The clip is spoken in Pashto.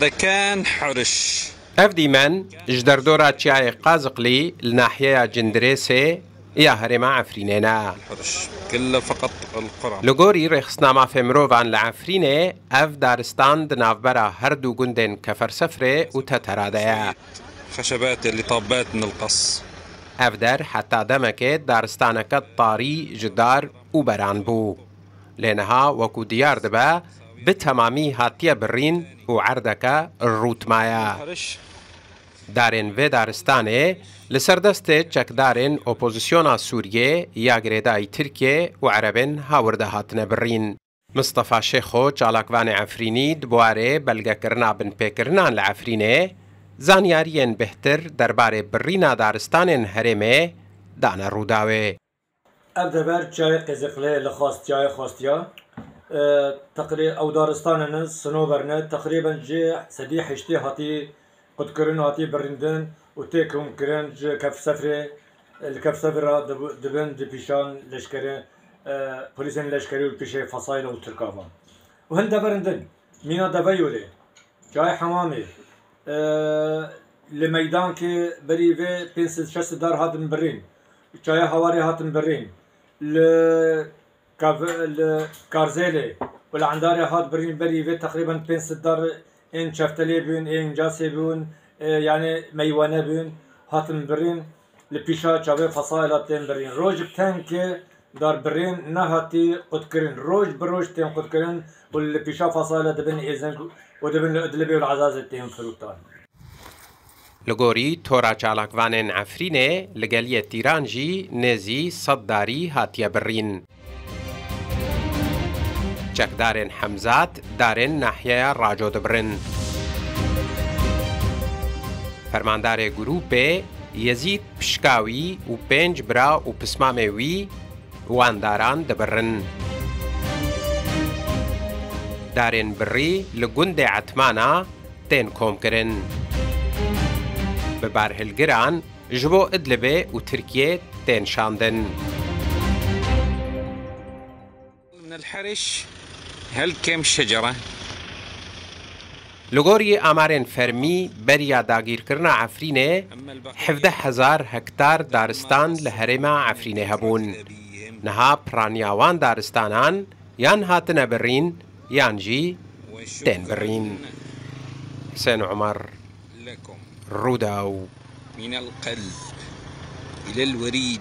دكان حرش اف ديمن جدردورا تشاي قازقلي الناحية جندريسي يا هرما عفرينينا حرش كله فقط القرى لغوري رخصنامة في مروفان لعفريني اف دارستان دنافبرا هردو جندن كفر سفري وتترادايا خشبات اللي طابات من القص اف در حتى دمكت دارستانك الطاري جدار وبران بو لانها وكو ديار دبا بتمامي هاتيا برين وعردك الروت مايا دارين في دارستاني لسردست چكدارين اوبوزيسيونا سوريا يا غريداي تركيا وعربين هاورده هاتنا برين مصطفى شيخو چالاكوان عفريني دبواري بلغا كرنا بن بيكرنان لعفريني زانيارين بهتر درباري برينا دارستانين هرمي دانا روداوي أبدبر جاي قزقلي لخواست جاي خواستيا تقريبا أو دارستاننا سنوبرنا تقريبا جي سدي حشتي هاتي قد كرن هاتي برندن وتيكم كرن جي كف سفري الكف سفرة دبن دبيشان لشكري بوليسين لشكري والبيشي فصائل والتركافان وهن دبرندن مينا دبيولي جاي حمامي لميدان كي بريفي بينس شست دار هاتن برين جاي هواري هاتن برين الكارزيلي والعنداري هات برين بريفي تقريبا بينس دار ان شفتلي بون ان جاسي بون يعني ميوانه بون هاتن برين لبيشا جاوي فصائل هاتن برين روج بتنكي دار برين نهاتي قد كرين روج بروج تين قد كرين والبيشا فصائل دبن ايزن ودبن ادلبي والعزاز تين فروتان لغوري تورا چالاكوانين عفريني لغالية تيرانجي نزي صداري هاتيا برين چكدارين حمزات دارين ناحية راجو دبرن فرماندار گروپي يزيد پشكاوي و پنج برا و پسماموي وانداران دبرن دارين بري لگند عتمانا تين كوم كرن ببار هلگران جبو ادلبه و تركيا تين شاندن من الحرش هل كم شجرة لغوري امارين فرمي بريا داگير كرنا عفرينه 17,000 هكتار دارستان لهرما عفرينه هبون نها برانياوان دارستانان يان هاتنا برين يان جي تين برين حسين عمر لكم روداو من القلب إلى الوريد